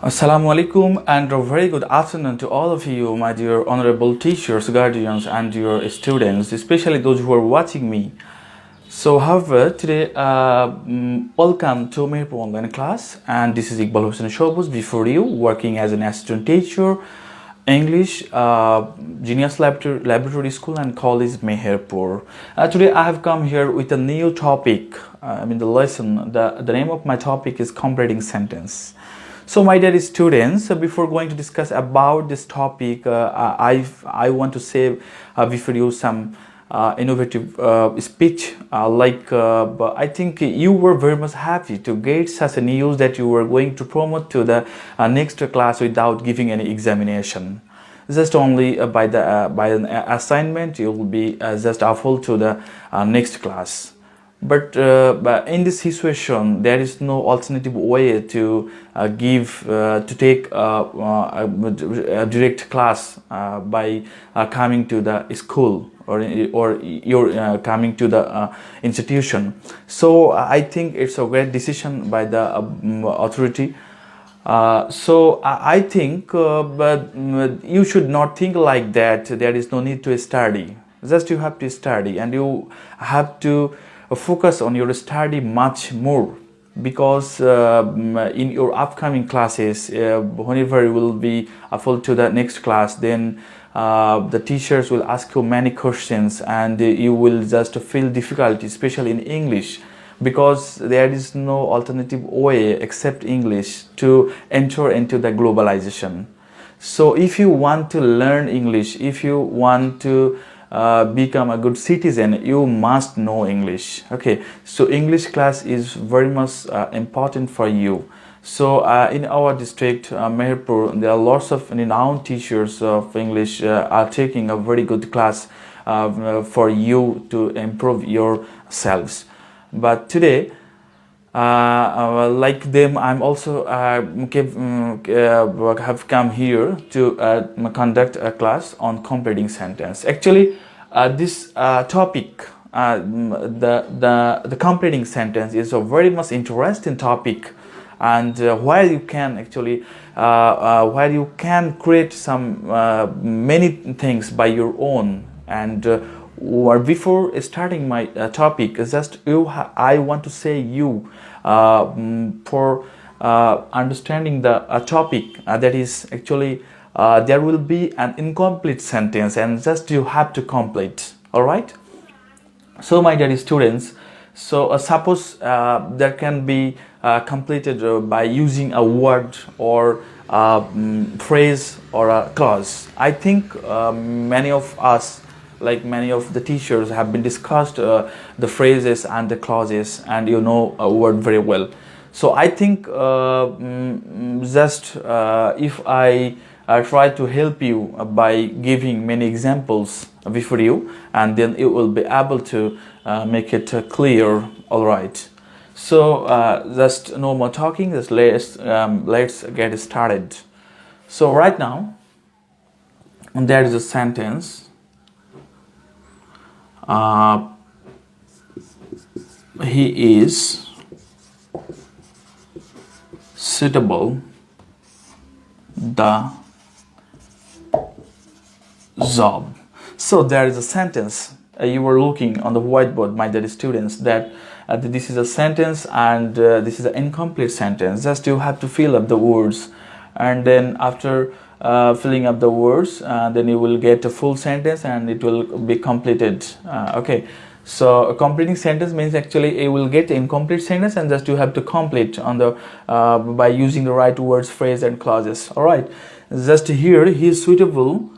Assalamu alaikum and a very good afternoon to all of you, my dear honorable teachers, guardians, and your students, especially those who are watching me. So, however, today, welcome to my online class, and this is Iqbal Hussain Shobuz before you, working as an assistant teacher, English, Genius Laboratory School and College, Meherpur. Today, I have come here with a new topic. The lesson. The name of my topic is completing sentence. So my dear students, before going to discuss about this topic, I want to say before you some innovative speech. But I think you were very much happy to get such a news that you were going to promote to the next class without giving any examination. Just only by an assignment you will be just full to the next class. But in this situation, there is no alternative way to take a direct class by coming to the school or you're coming to the institution. So I think it's a great decision by the authority. So I think, but you should not think like that. There is no need to study. Just you have to study, and you have to focus on your study much more, because in your upcoming classes, whenever you will be full to the next class, then the teachers will ask you many questions, and you will just feel difficulty, especially in English, because there is no alternative way except English to enter into the globalization. So if you want to learn English, if you want to become a good citizen, you must know English. Okay, so English class is very much important for you. So in our district, Meherpur, there are lots of renowned teachers of English are taking a very good class for you to improve yourselves. But today, like them, I'm also have come here to conduct a class on completing sentence. Actually, this topic, the completing sentence, is a very much interesting topic, and where you can actually where you can create some many things by your own. And or before starting my topic, just I want to say you for understanding the topic, that is actually there will be an incomplete sentence, and just you have to complete. All right. So my dear students, so suppose there can be completed by using a word or phrase or a clause. I think many of us, like many of the teachers, have been discussed the phrases and the clauses, and you know a word very well. So I think just if I try to help you by giving many examples before you, and then you will be able to make it clear. All right. So just no more talking. Just let's get started. So right now, there is a sentence. He is suitable the job. So there is a sentence. You were looking on the whiteboard, my dear students, that this is a sentence, and this is an incomplete sentence. Just you have to fill up the words, and then after filling up the words, then you will get a full sentence, and it will be completed. Okay, so a completing sentence means actually you will get incomplete sentence, and just you have to complete on the by using the right words, phrase, and clauses. All right, just here, he is suitable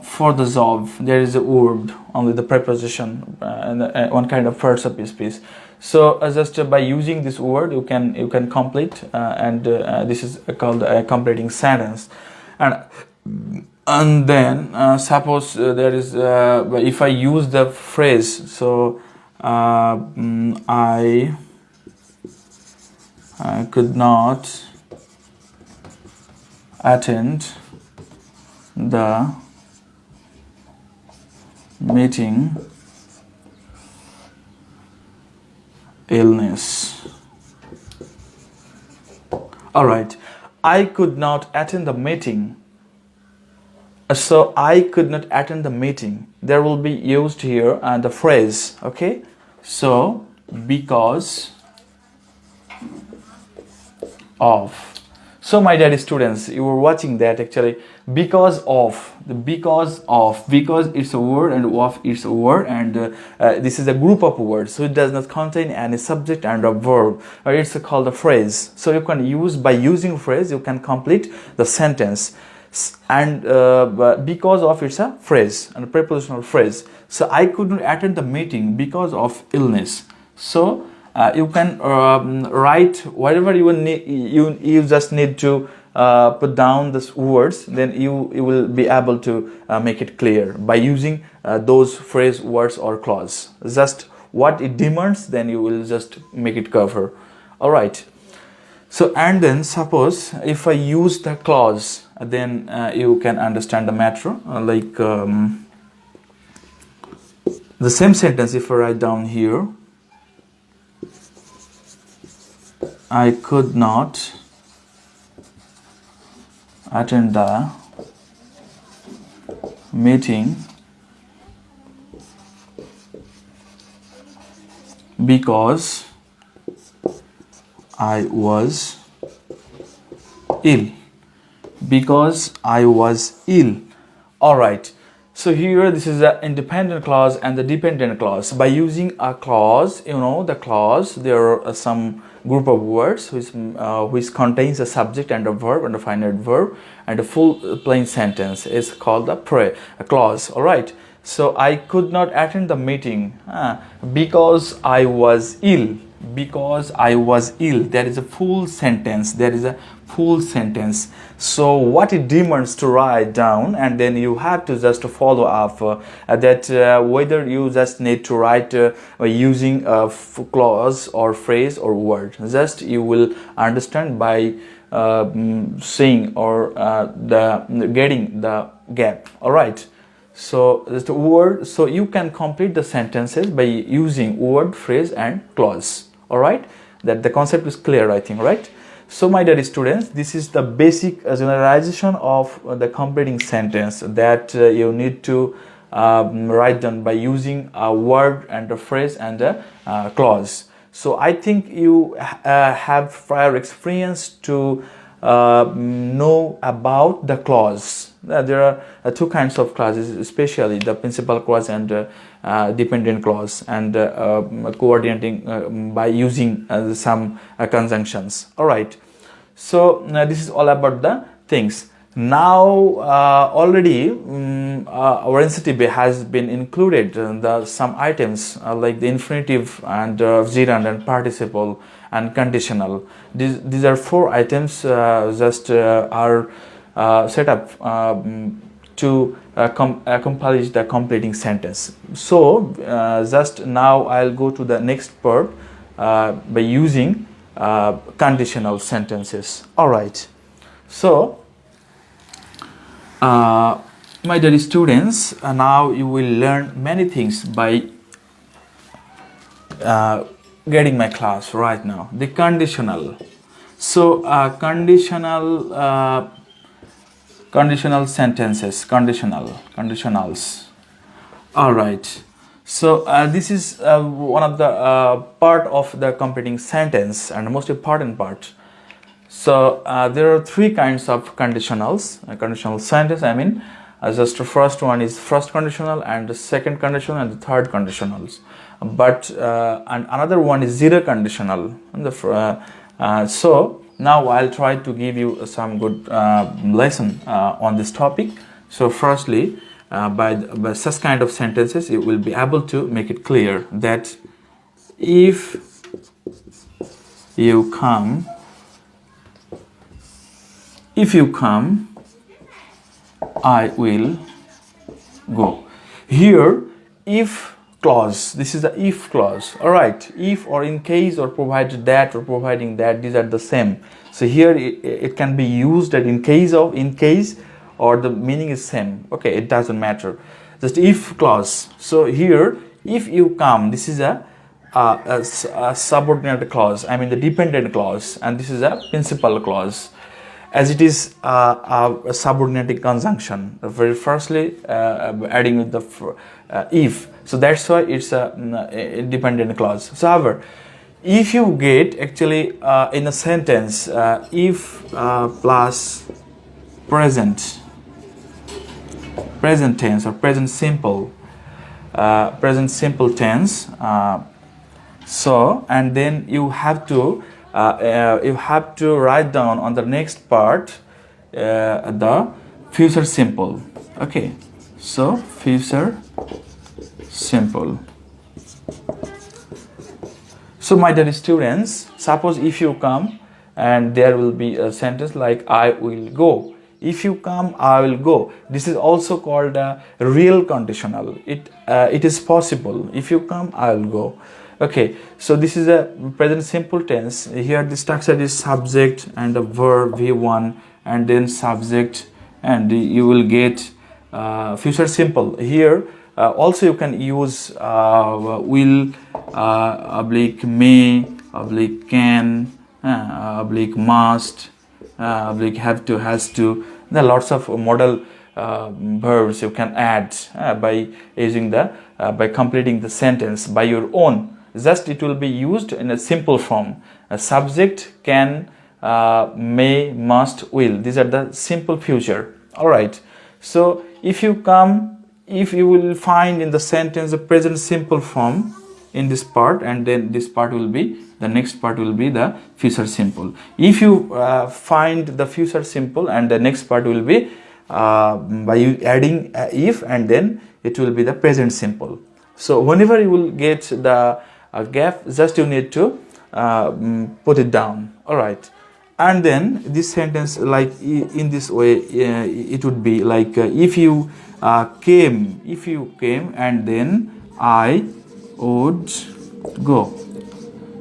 for the job. There is a word, only the preposition, and one kind of parts of speech. So just by using this word, you can complete, and this is called a completing sentence. And then suppose there is if I use the phrase, so I could not attend the meeting, illness. All right. I could not attend the meeting. So I could not attend the meeting. There will be used here and the phrase. Okay. So because of. So my dear students, you were watching that actually because of, because it's a word and of it's a word, and this is a group of words, so it does not contain any subject and a verb, or it's called a phrase. So you can use, by using phrase you can complete the sentence. And because of, it's a phrase and a prepositional phrase. So I couldn't attend the meeting because of illness. So you can write whatever you need. You just need to put down these words, then you will be able to make it clear by using those phrase, words or clause. Just what it demands, then you will just make it cover. All right. So and then suppose if I use the clause, then you can understand the matter. The same sentence, if I write down here, I could not attend the meeting because I was ill. Because I was ill. All right. So here this is the independent clause and the dependent clause. By using a clause, the clause, there are some group of words which contains a subject and a verb and a finite verb, and a full plain sentence is called a clause. All right. So I could not attend the meeting because I was ill. Because I was ill. That is a full sentence. So what it demands to write down, and then you have to just follow up whether you just need to write using a clause or phrase or word. Just you will understand by seeing or getting the gap. All right. So just a word. So you can complete the sentences by using word, phrase, and clause. All right. That the concept is clear, I think, right? So my dear students, this is the basic generalization of the completing sentence that you need to write down by using a word and a phrase and a clause. So I think you have prior experience to know about the clause. There are two kinds of clauses, especially the principal clause and dependent clause, and coordinating by using some conjunctions. All right. So this is all about the things. Now already our NCTB has been included some items like the infinitive and gerund and participle and conditional. These are 4 items are set up to accomplish the completing sentence. So just now I'll go to the next part by using conditional sentences. All right. So my dear students, now you will learn many things by getting my class right now. The conditional. So conditional sentences, conditionals. All right. So this is one of the part of the completing sentence and the most important part. So there are 3 kinds of conditionals, conditional sentence. I mean, just the first one is first conditional, and the second conditional, and the third conditionals. But and another one is zero conditional. So now I'll try to give you some good lesson on this topic. So firstly, by such kind of sentences, you will be able to make it clear that if you come, I will go. Here, if clause, this is the if clause. All right, if or in case or provided that or providing that, these are the same. So here it can be used that in case or the meaning is same. Okay, it doesn't matter. Just if clause. So here, if you come, this is a subordinate clause. I mean the dependent clause, and this is a principal clause. as it is a subordinating conjunction. Very firstly, adding with the if. So that's why it's a dependent clause. So, however, if you get actually in a sentence if plus present tense or present simple tense, so and then you have to write down on the next part the future simple. Okay, so future simple. So my dear students, suppose if you come and there will be a sentence like I will go. If you come, I will go. This is also called a real conditional. It is possible. If you come, I will go. Okay, so this is a present simple tense. Here the structure is subject and the verb V1 and then subject, and you will get future simple. Here also you can use will, oblique may, oblique can, oblique must, oblique have to, has to. There are lots of modal verbs you can add by using the by completing the sentence by your own. Just it will be used in a simple form. A subject, can, may, must, will. These are the simple future. All right. So if you come, if you will find in the sentence the present simple form in this part, and then this part will be, the next part will be the future simple. If you find the future simple and the next part will be by adding if, and then it will be the present simple. So whenever you will get the gap, just you need to put it down. All right. And then this sentence, like in this way, it would be like if you came, and then I would go.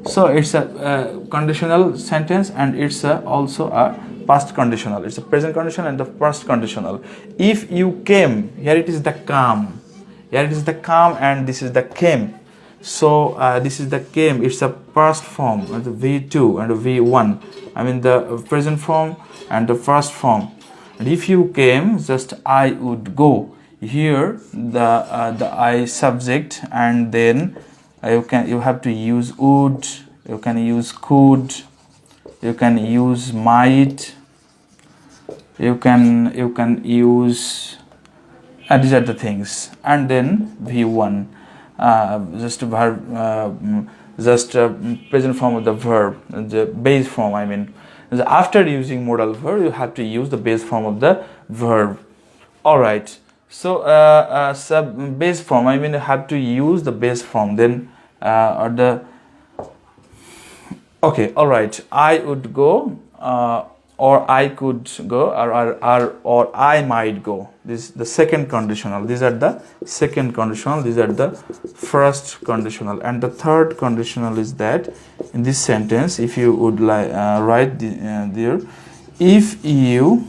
So it's a conditional sentence, and it's also a past conditional. It's a present conditional and the past conditional. If you came, here it is the come. Here it is the come, and this is the came. So this is the came. It's a past form, the V2 and the V1. I mean the present form and the past form. And if you came, just I would go. Here the I subject, and then you have to use would, you can use could, you can use might, you can use these are the things. And then V1 just verb, present form of the verb, the base form. I mean, after using modal verb, you have to use the base form of the verb. All right. So base form, I mean, you have to use the base form. Then or the okay. All right. I would go, or I could go, or I might go. This is the second conditional. These are the second conditional. These are the first conditional. And the third conditional is that in this sentence, if you would like write there, if you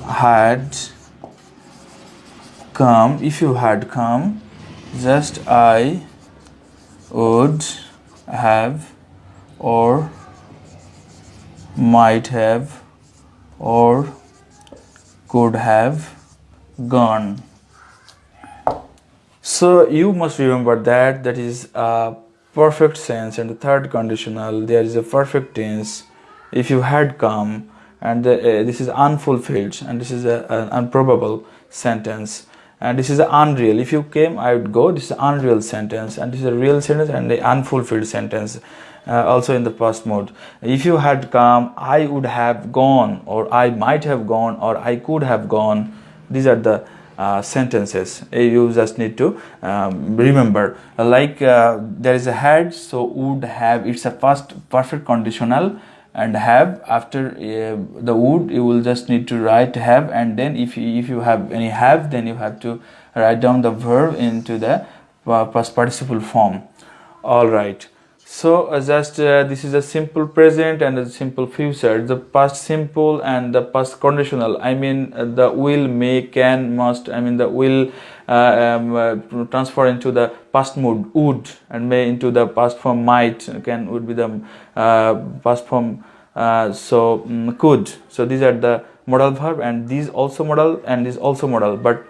had come, just I would have, or might have, or could have gone. So you must remember that is a perfect sense, and the third conditional, there is a perfect tense. If you had come, and this is unfulfilled, and this is an improbable sentence, and this is an unreal. If you came, I would go. This is an unreal sentence, and this is a real sentence and the unfulfilled sentence. Also in the past mode. If you had come, I would have gone, or I might have gone, or I could have gone. These are the sentences. You just need to remember. Like there is a had, so would have. It's a past perfect conditional, and have after the would, you will just need to write have, and then if you have any have, then you have to write down the verb into the past participle form. All right. So just this is a simple present and a simple future. The past simple and the past conditional. I mean the will, may, can, must. I mean the will, transfer into the past mood would, and may into the past form might, would be the past form could. So these are the modal verb, and these also modal and this also modal, but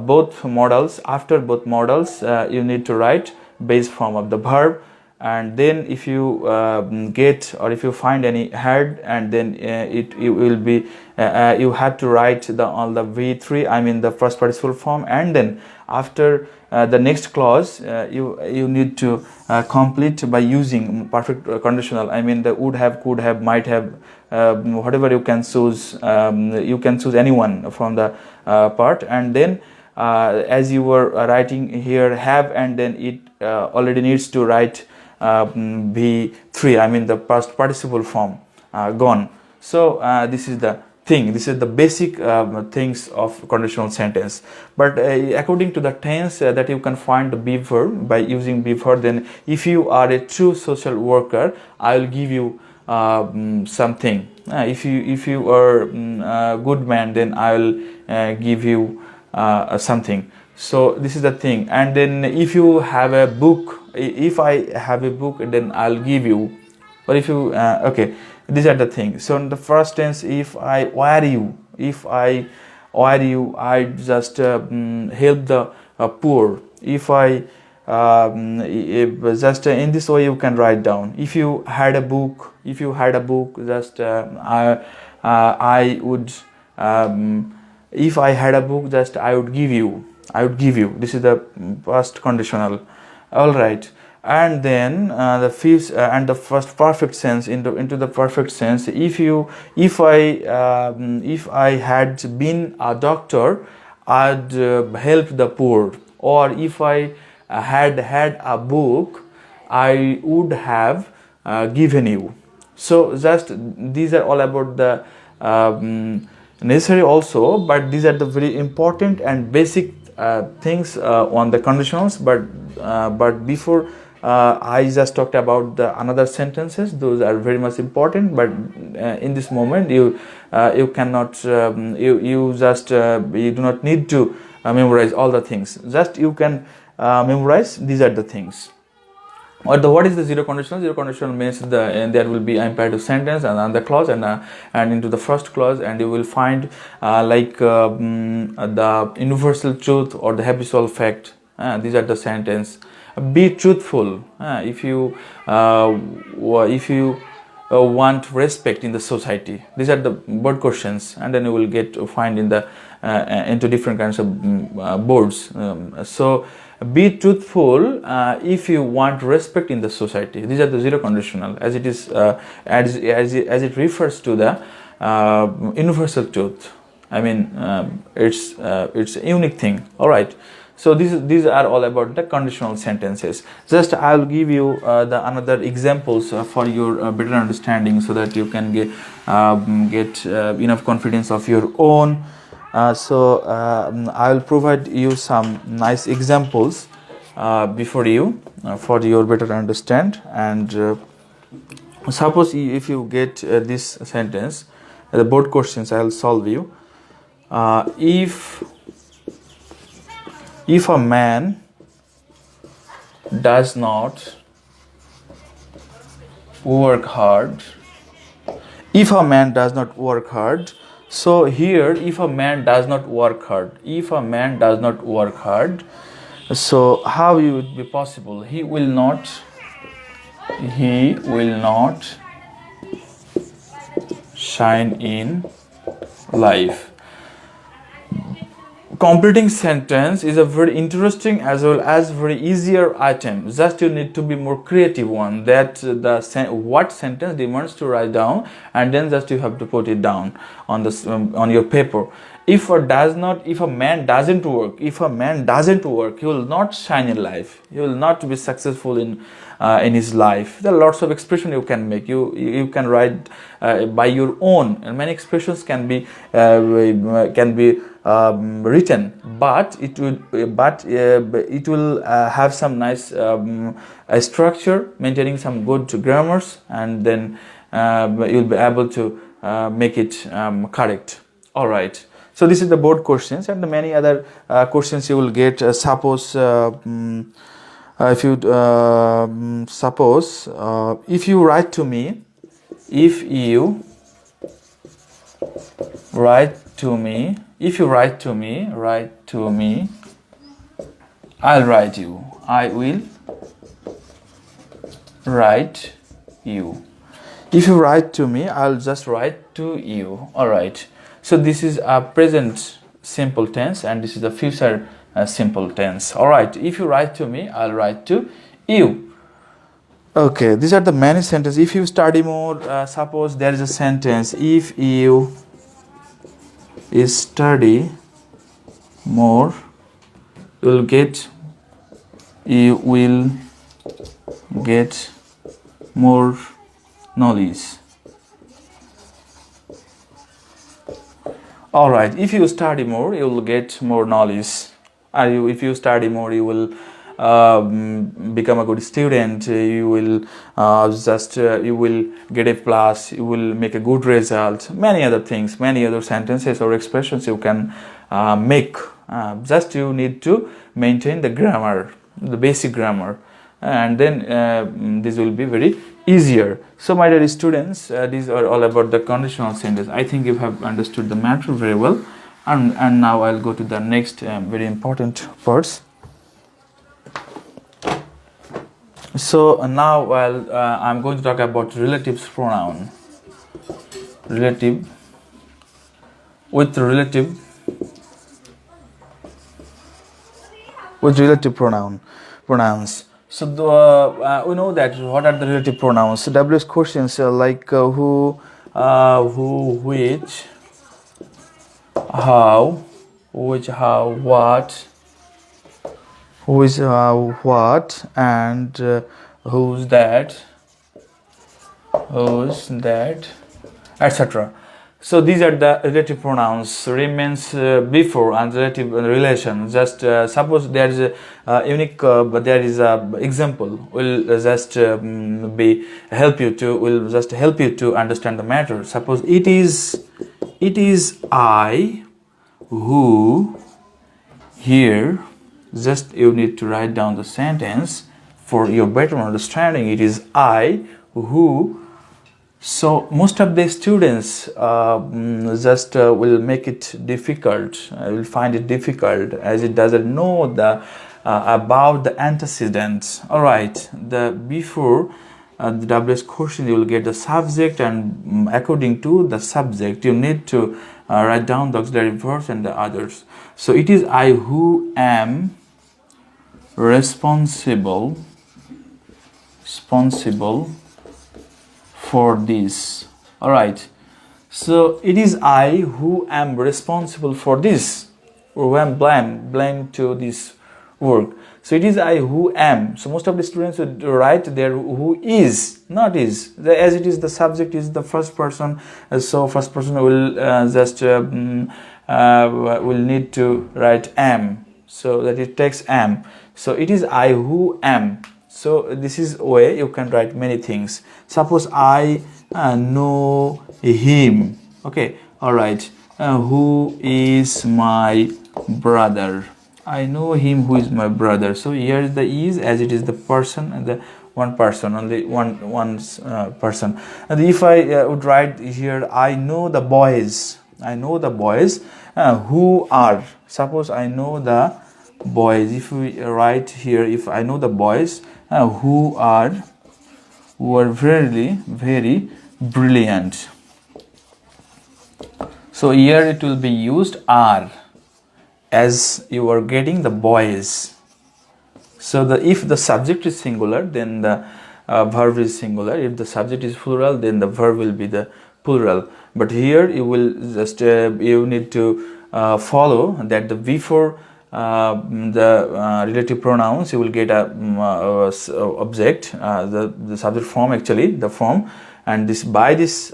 both modals, after both modals you need to write base form of the verb. And then if you get, or if you find any head, and then it will be you have to write all the V3, I mean the first participle form, and then after the next clause you need to complete by using perfect conditional, I mean the would have, could have, might have, whatever you can choose. You can choose anyone from the part, and then as you were writing here have, and then it already needs to write V3, I mean the past participle form gone. So this is the thing, this is the basic things of conditional sentence. But according to the tense that you can find the be verb by using be verb, then if you are a true social worker, I will give you something. If you are a good man, then I will give you something. So this is the thing. And then if you have a book, if I have a book, then I'll give you. Or if you okay, these are the things. So in the first tense, if I wire you, I just help the poor. If I just in this way you can write down. If you had a book, just I would. If I had a book, just I would give you. This is the past conditional. All right. And then the fifth and the first perfect sense into the perfect sense. If I had been a doctor, I'd help the poor. Or if I had a book, I would have given you. So just these are all about the necessary also, but these are the very important and basic things on the conditionals. But before I just talked about the another sentences. Those are very much important, but in this moment you cannot you do not need to memorize all the things. Just you can memorize these are the things. What is the zero conditional? Zero conditional means there will be imperative sentence and the clause and into the first clause, and you will find the universal truth or the habitual fact. These are the sentence. Be truthful. If you want respect in the society. These are the board questions, and then you will get to find in the into different kinds of boards. So be truthful if you want respect in the society. These are the zero conditional, as it is as it refers to the universal truth. I mean it's a unique thing. All right. So these are all about the conditional sentences. Just I'll give you the another examples for your better understanding, so that you can get enough confidence of your own. So I will provide you some nice examples before you for your better understand. And suppose if you get this sentence, the board questions I will solve you. If a man does not work hard, so here if a man does not work hard, so how it would be possible? He will not shine in life. Completing sentence is a very interesting as well as very easier item. Just you need to be more creative one, that what sentence demands to write down, and then just you have to put it down on the on your paper. If a man doesn't work, he will not shine in life. He will not be successful in his life. There are lots of expressions you can make. You can write by your own, and many expressions can be written, but it will have some nice structure, maintaining some good grammars, and then you'll be able to make it correct. All right. So this is the board questions, and the many other questions you will get. Suppose if you suppose if you write to me, if you write to me, I'll write you. I will write you. If you write to me, I'll just write to you. All right. So this is a present simple tense, and this is a future simple tense. All right. If you write to me, I'll write to you. Okay. These are the many sentences. If you study more, suppose there is a sentence. If you study more, you will get more knowledge. All right. If you study more, you will get more knowledge. If you study more, you will become a good student. You will you will get a plus. You will make a good result. Many other things, many other sentences or expressions you can make. Just you need to maintain the grammar, the basic grammar, and then this will be very easier. So my dear students, these are all about the conditional sentences. I think you have understood the matter very well, and now I'll go to the next very important parts. So now I'm going to talk about relative pronoun. Relative pronouns. So we know that what are the relative pronouns. So WH questions like who, which, how, what, who is what, and who's that, etc. So these are the relative pronouns. Remains before and relative relation. Just suppose there is a unique, but there is a example. Will just help you to understand the matter. Suppose it is I who. Here, just you need to write down the sentence for your better understanding. It is I who. So most of the students will make it difficult. Will find it difficult as it doesn't know the about the antecedents. All right, the before the WS question you will get the subject, and according to the subject you need to write down the auxiliary verbs and the others. So it is I who am responsible for this. All right, so it is I who am responsible for this, or who am blamed to this work. So it is I who am. So most of the students would write there who is, not is. As it is the subject is the first person, so first person will will need to write am, so that it takes am. So it is I who am. So this is way you can write many things. Suppose I know him. Okay, all right. Who is my brother? I know him who is my brother. So here is the is, as it is the person, and the one person, only one person. And if I would write here, I know the boys. Who are. Suppose I know the boys. If we write here, if I know the boys who are very, very brilliant. So here it will be used are, as you are getting the boys. So if the subject is singular, then the verb is singular. If the subject is plural, then the verb will be the plural. But here you will just you need to follow that the before the relative pronouns you will get a object, the subject form, actually the form, and this by this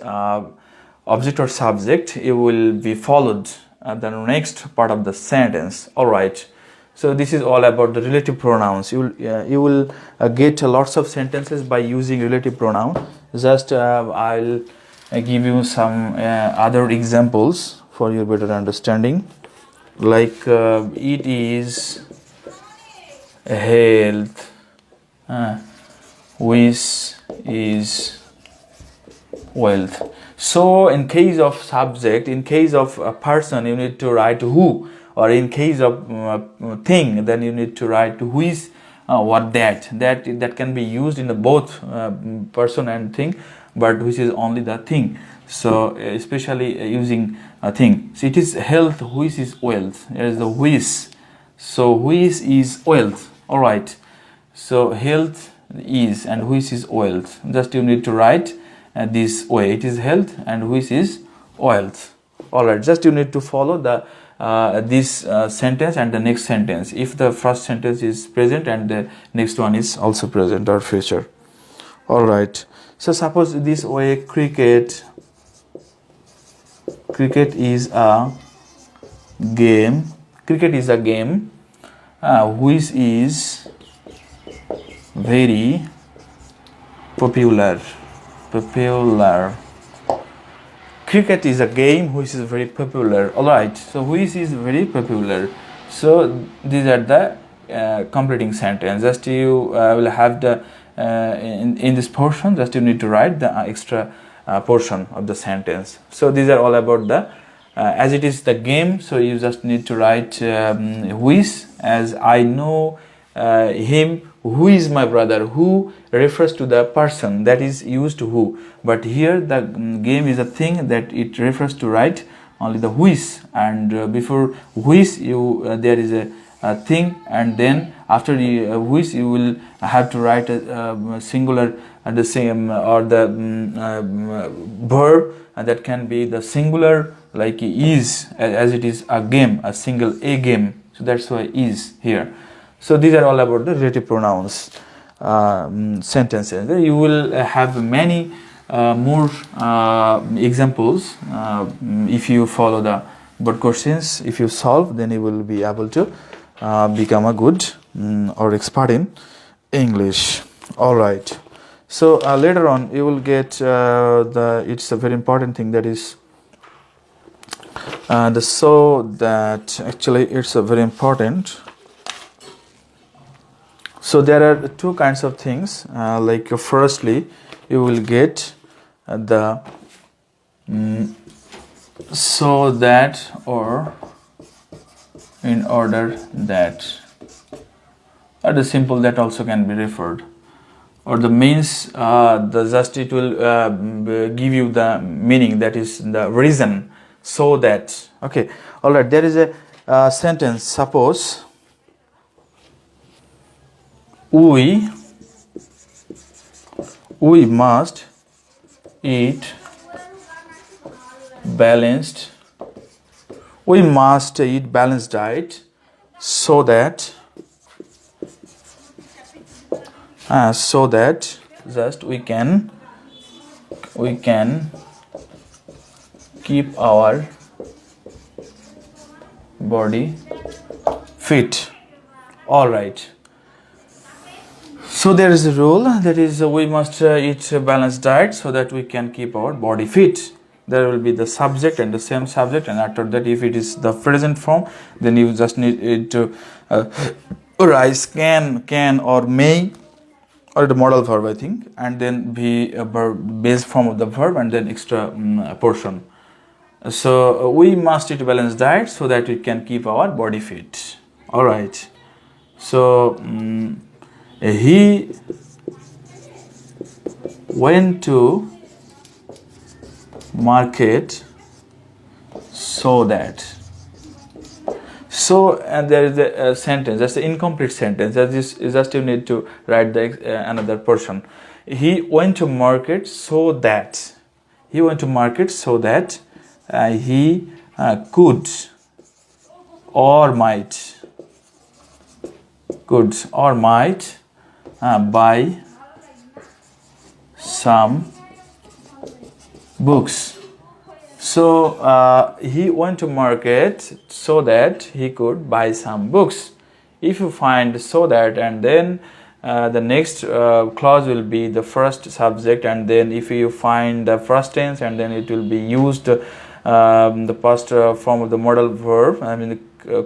object or subject you will be followed the next part of the sentence. All right, so this is all about the relative pronouns. You will get lots of sentences by using relative pronoun. Just I'll give you some other examples for your better understanding. Like it is health, which is wealth. So in case of subject, in case of a person, you need to write who, or in case of thing, then you need to write who is what that can be used in the both person and thing, but which is only the thing. So especially using a thing. So it is health which is wealth. There is the which. So which is wealth. All right. So health is and which is wealth. Just you need to write this way. It is health and which is wealth. All right. Just you need to follow the this sentence and the next sentence. If the first sentence is present and the next one is also present or future. All right. So suppose this way cricket is a game. Cricket is a game which is very popular. Cricket is a game which is very popular. All right. So which is very popular. So these are the completing sentence. Just you will have the in this portion. Just you need to write the extra portion of the sentence. So these are all about the as it is the game. So you just need to write which, as I know him. Who is my brother? Who refers to the person, that is used to who. But here the game is a thing that it refers to write only the which, and before which you there is a thing, and then after the which you will have to write a singular the same or the verb that can be the singular, like is, as it is a game, a single a game. So that's why is here. So these are all about the relative pronouns sentences. You will have many more examples if you follow the board questions. If you solve, then you will be able to become a good or expert in English. All right. So later on you will get it's a very important thing, that is so that actually it's a very important. So there are two kinds of things, like firstly you will get the so that or in order that, or the simple that also can be referred, or the means the just it will give you the meaning, that is the reason, so that. Okay, all right. There is a sentence. Suppose we must eat balanced. We must eat balanced diet so that just we can keep our body fit. All right. So there is a rule, that is we must eat a balanced diet so that we can keep our body fit. There will be the subject and the same subject, and after that if it is the present form, then you just need to rise can or may, or the modal verb I think, and then be a base form of the verb and then extra portion. So we must eat a balanced diet so that we can keep our body fit. All right. So he went to market so that. So and there is a sentence, that's the incomplete sentence. That is just you need to write the another portion. He went to market so that. He went to market so that he could or might buy some books. So he went to market so that he could buy some books. If you find so that, and then the next clause will be the first subject, and then if you find the first tense, and then it will be used the past form of the modal verb, I mean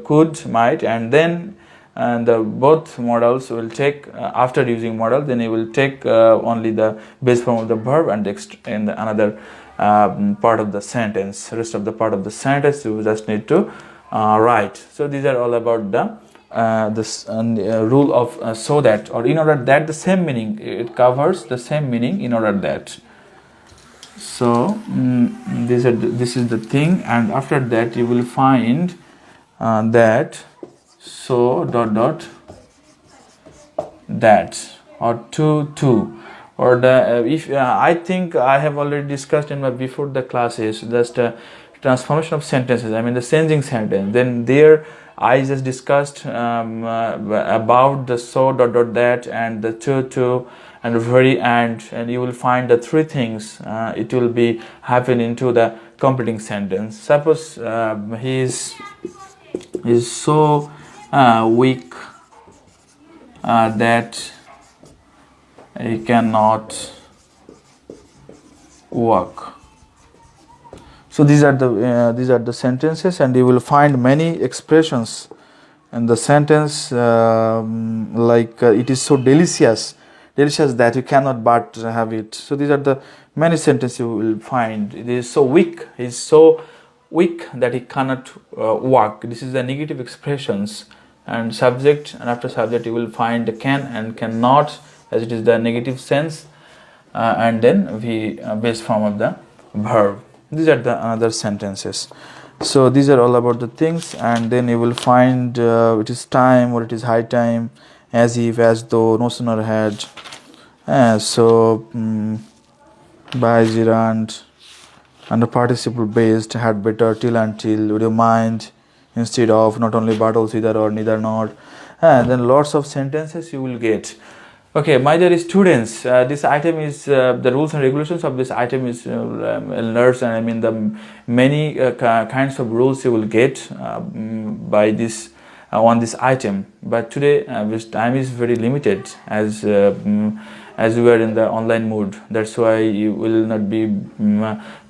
could, might, and then the both modals will take after using modal, then you will take only the base form of the verb and in the another part of the sentence. Rest of the part of the sentence you just need to write. So these are all about the this rule of so that, or in order that, the same meaning, it covers the same meaning in order that. So this is the thing, and after that you will find that so dot dot that, or to, or the if I think I have already discussed in my before the classes just transformation of sentences, I mean the changing sentence. Then there I just discussed about the so dot dot that and the to and the very end, and you will find the three things it will be happen into the completing sentence. Suppose he is so weak that he cannot walk. So these are the sentences, and you will find many expressions in the sentence like it is so delicious that you cannot but have it. So these are the many sentences you will find. It is so weak. He is so weak that he cannot walk. This is the negative expressions, and subject, and after subject you will find the can and cannot, as it is the negative sense, and then the base form of the verb. These are the another sentences. So these are all about the things, and then you will find it is time, or it is high time, as if, as though, no sooner had, by gerund, and the participle based, had better, till, until, would you mind, instead of, not only but also, either or, neither not, and then lots of sentences you will get. Okay, my dear students, this item is the rules and regulations of this item is learned, and I mean the many kinds of rules you will get by this on this item. But today this time is very limited, as we are in the online mode. That's why you will not be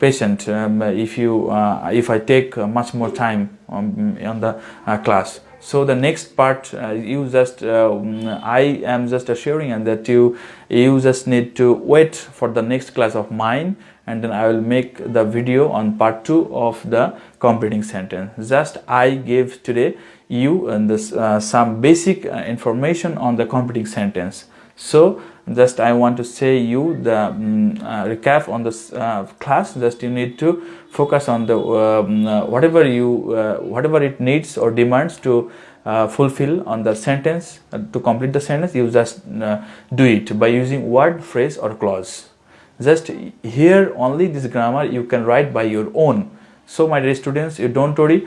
patient if I take much more time on the class. So the next part you just I am just assuring, and that you just need to wait for the next class of mine, and then I will make the video on part 2 of the completing sentence. Just I gave today you and this some basic information on the completing sentence. So just I want to say you the recap on this class. Just you need to focus on the whatever it needs or demands to fulfill on the sentence, to complete the sentence. You just do it by using word, phrase, or clause. Just here only this grammar you can write by your own. So my dear students, you don't worry,